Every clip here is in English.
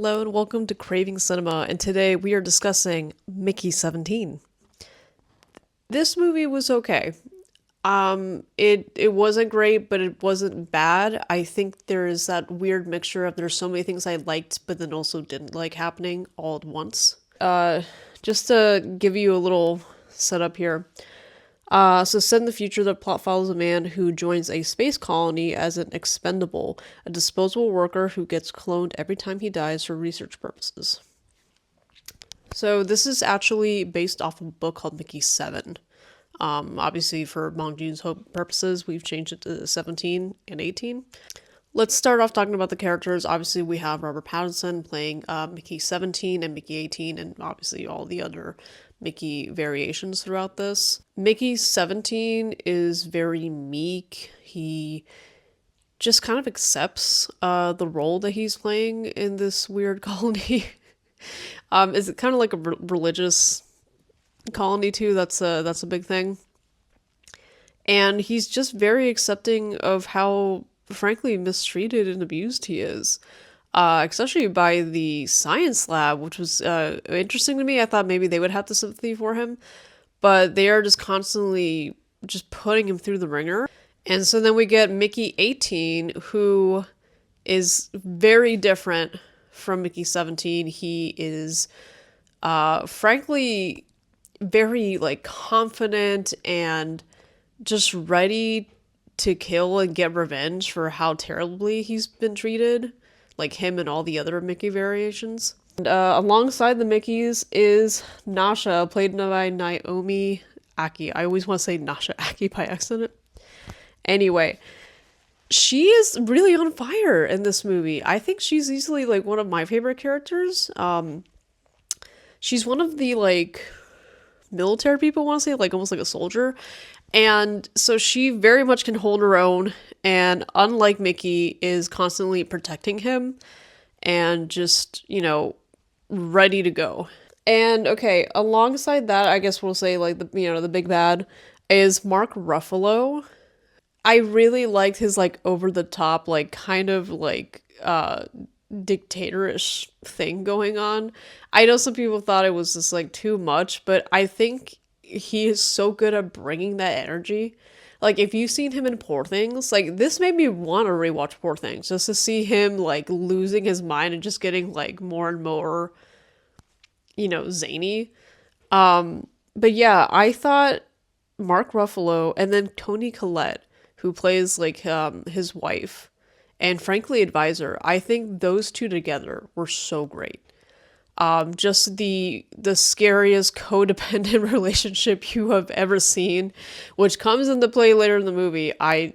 Hello and welcome to Craving Cinema, and today we are discussing Mickey 17. This movie was okay. It wasn't great, but it wasn't bad. I think there's that weird mixture of there's so many things I liked, but then also didn't like happening all at once. Just to give you a little setup here. So set in the future, the plot follows a man who joins a space colony as an expendable, a disposable worker who gets cloned every time he dies for research purposes. So this is actually based off of a book called Mickey 7. Obviously, for Bong Joon-ho purposes, we've changed it to 17 and 18. Let's start off talking about the characters. Obviously, we have Robert Pattinson playing Mickey 17 and Mickey 18, and obviously all the other Mickey variations throughout this. Mickey 17 is very meek. He just kind of accepts the role that he's playing in this weird colony. Is it kind of like a religious colony too? That's a big thing. And he's just very accepting of how, frankly, mistreated and abused he is. Especially by the science lab, which was interesting to me. I thought maybe they would have the sympathy for him, but they are just constantly just putting him through the ringer. And so then we get Mickey 18, who is very different from Mickey 17. He is, frankly, very like confident and just ready to kill and get revenge for how terribly he's been treated, like him and all the other Mickey variations. And alongside the Mickeys is Nasha, played by Naomi Aki. I always want to say Nasha Aki by accident. Anyway, she is really on fire in this movie. I think she's easily like one of my favorite characters. She's one of the like military people, I want to say, like almost like a soldier. And so she very much can hold her own, and unlike Mickey, is constantly protecting him and just, ready to go. And okay, alongside that, I guess we'll say like the big bad is Mark Ruffalo. I really liked his like over the top, like kind of like dictatorish thing going on. I know some people thought it was just like too much, but I think he is so good at bringing that energy. Like, if you've seen him in Poor Things, like, this made me want to rewatch Poor Things, just to see him, like, losing his mind and just getting, like, more and more, zany. But yeah, I thought Mark Ruffalo and then Toni Collette, who plays, like, his wife, and frankly, advisor, I think those two together were so great. Just the scariest codependent relationship you have ever seen, which comes into play later in the movie. I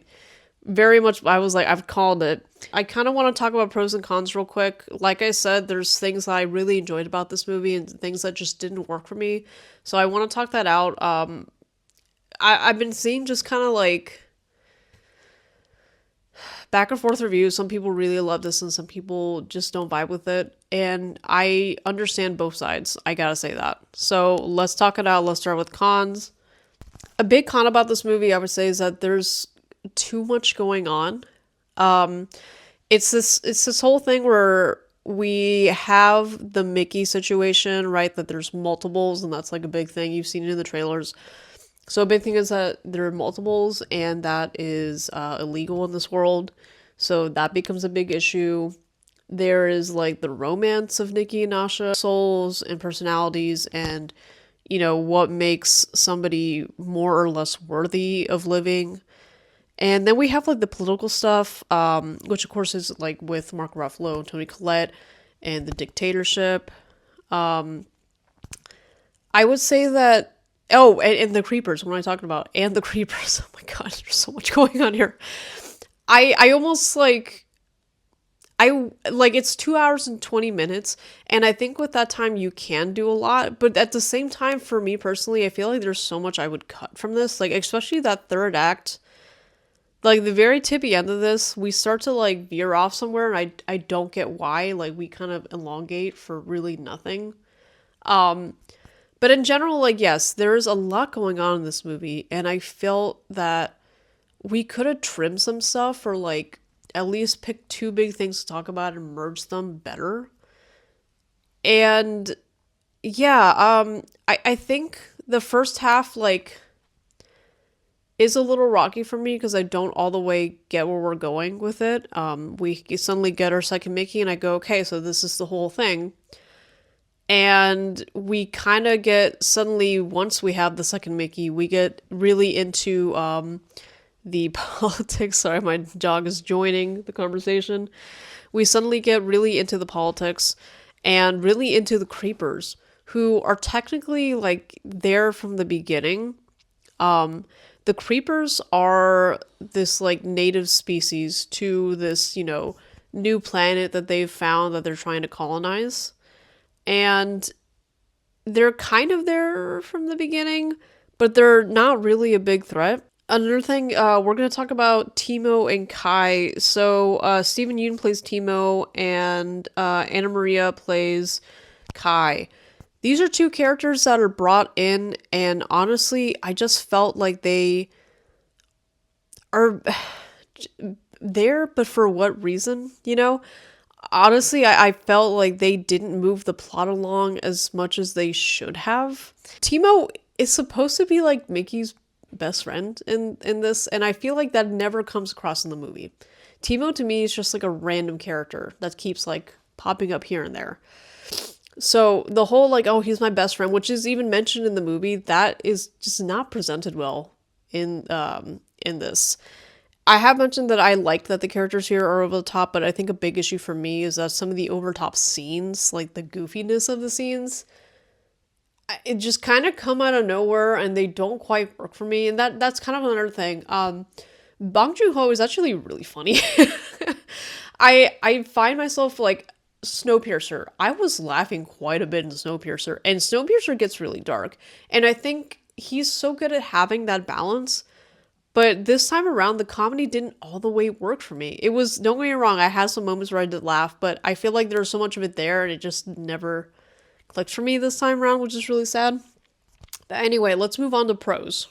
was like, I've called it. I kind of want to talk about pros and cons real quick. Like I said, there's things that I really enjoyed about this movie and things that just didn't work for me. So I want to talk that out. I've been seeing just kind of like back and forth reviews. Some people really love this and some people just don't vibe with it. And I understand both sides. I gotta say that. So let's talk it out. Let's start with cons. A big con about this movie, I would say, is that there's too much going on. It's this whole thing where we have the Mickey situation, right? That there's multiples, and that's like a big thing. You've seen it in the trailers. So a big thing is that there are multiples, and that is illegal in this world. So that becomes a big issue. There is like the romance of Nikki and Nasha, souls and personalities, and what makes somebody more or less worthy of living. And then we have like the political stuff, which of course is like with Mark Ruffalo and Toni Collette, and the dictatorship. I would say that. Oh, and the creepers. What am I talking about? And the creepers. Oh my god, there's so much going on here. I almost like. It's 2 hours and 20 minutes, and I think with that time you can do a lot, but at the same time, for me personally, I feel like there's so much I would cut from this, like, especially that third act. Like, the very tippy end of this, we start to, like, veer off somewhere, and I don't get why, like, we kind of elongate for really nothing. But in general, like, yes, there's a lot going on in this movie, and I felt that we could have trimmed some stuff, or, like, at least pick two big things to talk about and merge them better. And yeah, I think the first half, like, is a little rocky for me because I don't all the way get where we're going with it. We suddenly get our second Mickey, and I go, okay, so this is the whole thing. And we kind of get suddenly, once we have the second Mickey, we get really into the politics. Sorry, my dog is joining the conversation. We suddenly get really into the politics and really into the creepers, who are technically like there from the beginning. The creepers are this like native species to this, new planet that they've found that they're trying to colonize. And they're kind of there from the beginning, but they're not really a big threat. Another thing, we're going to talk about Timo and Kai. So, Stephen Yeun plays Timo, and Anna Maria plays Kai. These are two characters that are brought in, and honestly, I just felt like they are there, but for what reason, Honestly, I felt like they didn't move the plot along as much as they should have. Timo is supposed to be like Mickey's best friend in this, and I feel like that never comes across in the movie. Timo to me is just like a random character that keeps like popping up here and there. So the whole like, oh, he's my best friend, which is even mentioned in the movie, that is just not presented well in this. I have mentioned that I liked that the characters here are over the top, but I think a big issue for me is that some of the over top scenes, like the goofiness of the scenes, it just kind of come out of nowhere and they don't quite work for me. And that's kind of another thing. Bong Joon-ho is actually really funny. I find myself like Snowpiercer. I was laughing quite a bit in Snowpiercer, and Snowpiercer gets really dark. And I think he's so good at having that balance. But this time around, the comedy didn't all the way work for me. It was, don't get me wrong, I had some moments where I did laugh, but I feel like there was so much of it there and it just never clicked for me this time around, which is really sad. But anyway, let's move on to pros.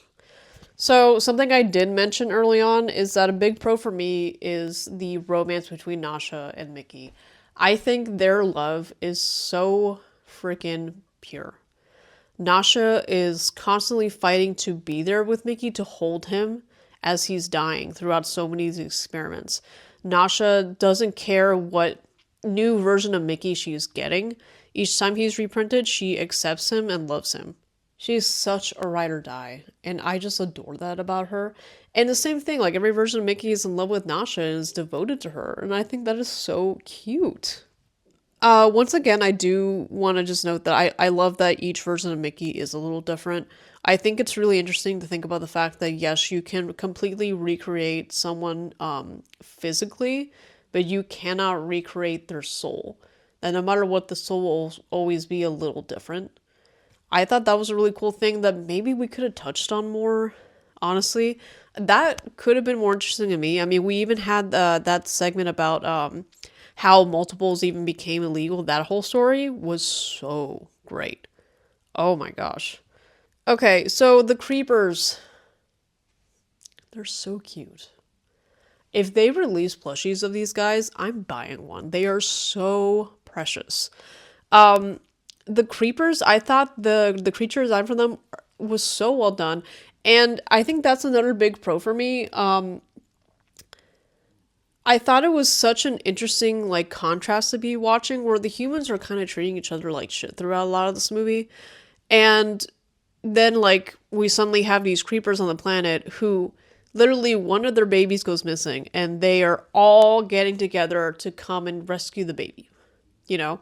So, something I did mention early on is that a big pro for me is the romance between Nasha and Mickey. I think their love is so freaking pure. Nasha is constantly fighting to be there with Mickey, to hold him as he's dying throughout so many of these experiments. Nasha doesn't care what new version of Mickey she's getting. Each time he's reprinted, she accepts him and loves him. She's such a ride or die, and I just adore that about her. And the same thing, like every version of Mickey is in love with Nasha and is devoted to her, and I think that is so cute. Once again, I do want to just note that I love that each version of Mickey is a little different. I think it's really interesting to think about the fact that, yes, you can completely recreate someone physically, but you cannot recreate their soul. And no matter what, the soul will always be a little different. I thought that was a really cool thing that maybe we could have touched on more, honestly. That could have been more interesting to me. I mean, we even had that segment about how multiples even became illegal. That whole story was so great. Oh my gosh. Okay, so the creepers. They're so cute. If they release plushies of these guys, I'm buying one. They are so precious. The creepers, I thought the creature design for them was so well done. And I think that's another big pro for me. I thought it was such an interesting like contrast to be watching, where the humans are kind of treating each other like shit throughout a lot of this movie. And then like we suddenly have these creepers on the planet who literally one of their babies goes missing and they are all getting together to come and rescue the baby. You know,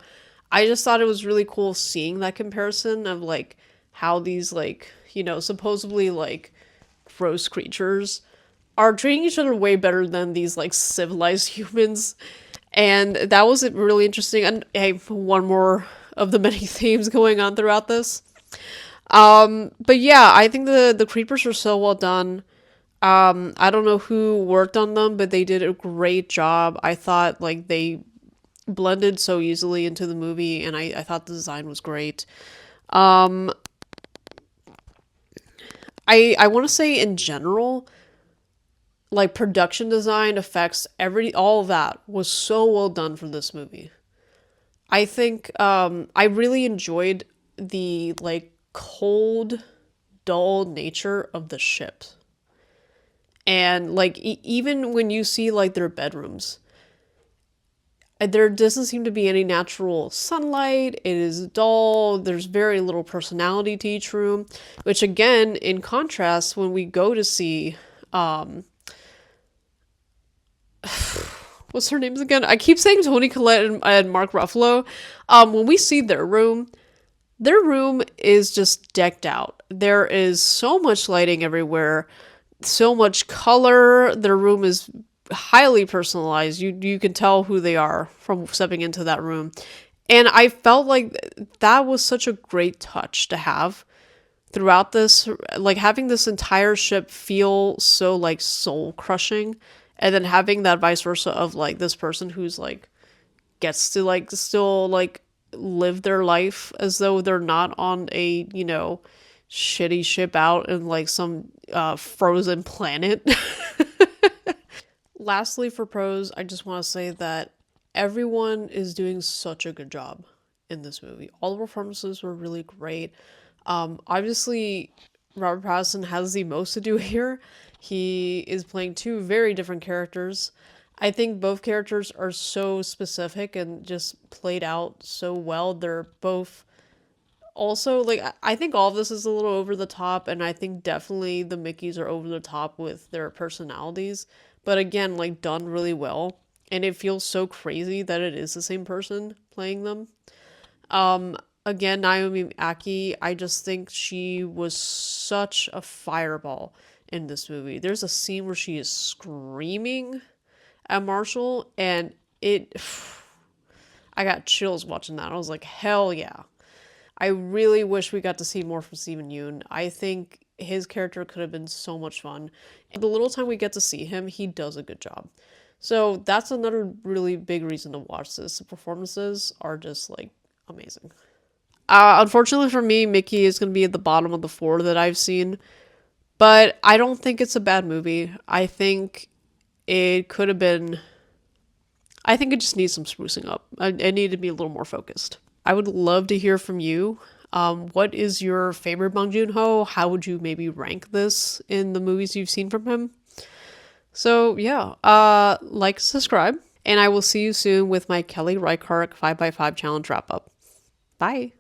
I just thought it was really cool seeing that comparison of like how these like, supposedly like gross creatures are treating each other way better than these like civilized humans. And that was really interesting. And hey, one more of the many themes going on throughout this. But yeah, I think the creepers are so well done. I don't know who worked on them, but they did a great job. I thought like they blended so easily into the movie, and I thought the design was great. I want to say in general, like production design, effects, all of that was so well done for this movie. I think I really enjoyed the like cold, dull nature of the ship. And like even when you see like their bedrooms, there doesn't seem to be any natural sunlight. It is dull. There's very little personality to each room, which again, in contrast, when we go to see what's her names again? I keep saying Toni Collette and Mark Ruffalo. When we see their room is just decked out. There is so much lighting everywhere, so much color. Their room is highly personalized. You can tell who they are from stepping into that room. And I felt like that was such a great touch to have throughout this, like having this entire ship feel so like soul crushing, and then having that vice versa of like this person who's like gets to like still like live their life as though they're not on a, shitty ship out in like some frozen planet. Lastly, for pros, I just want to say that everyone is doing such a good job in this movie. All the performances were really great. Obviously, Robert Pattinson has the most to do here. He is playing two very different characters. I think both characters are so specific and just played out so well. They're both also like I think all of this is a little over the top, and I think definitely the Mickeys are over the top with their personalities, but again, like done really well, and it feels so crazy that it is the same person playing them. Again, Naomi Aki, I just think she was such a fireball in this movie. There's a scene where she is screaming at Marshall, and it I got chills watching that. I was like, hell yeah. I really wish we got to see more from Steven Yeun. I think his character could have been so much fun. And the little time we get to see him, he does a good job. So that's another really big reason to watch this. The performances are just like amazing. Unfortunately for me, Mickey is going to be at the bottom of the four that I've seen, but I don't think it's a bad movie. I think it could have been. I think it just needs some sprucing up. It needed to be a little more focused. I would love to hear from you. What is your favorite Bong Joon-ho? How would you maybe rank this in the movies you've seen from him? So yeah, like, subscribe, and I will see you soon with my Kelly Reichardt 5x5 challenge wrap up. Bye.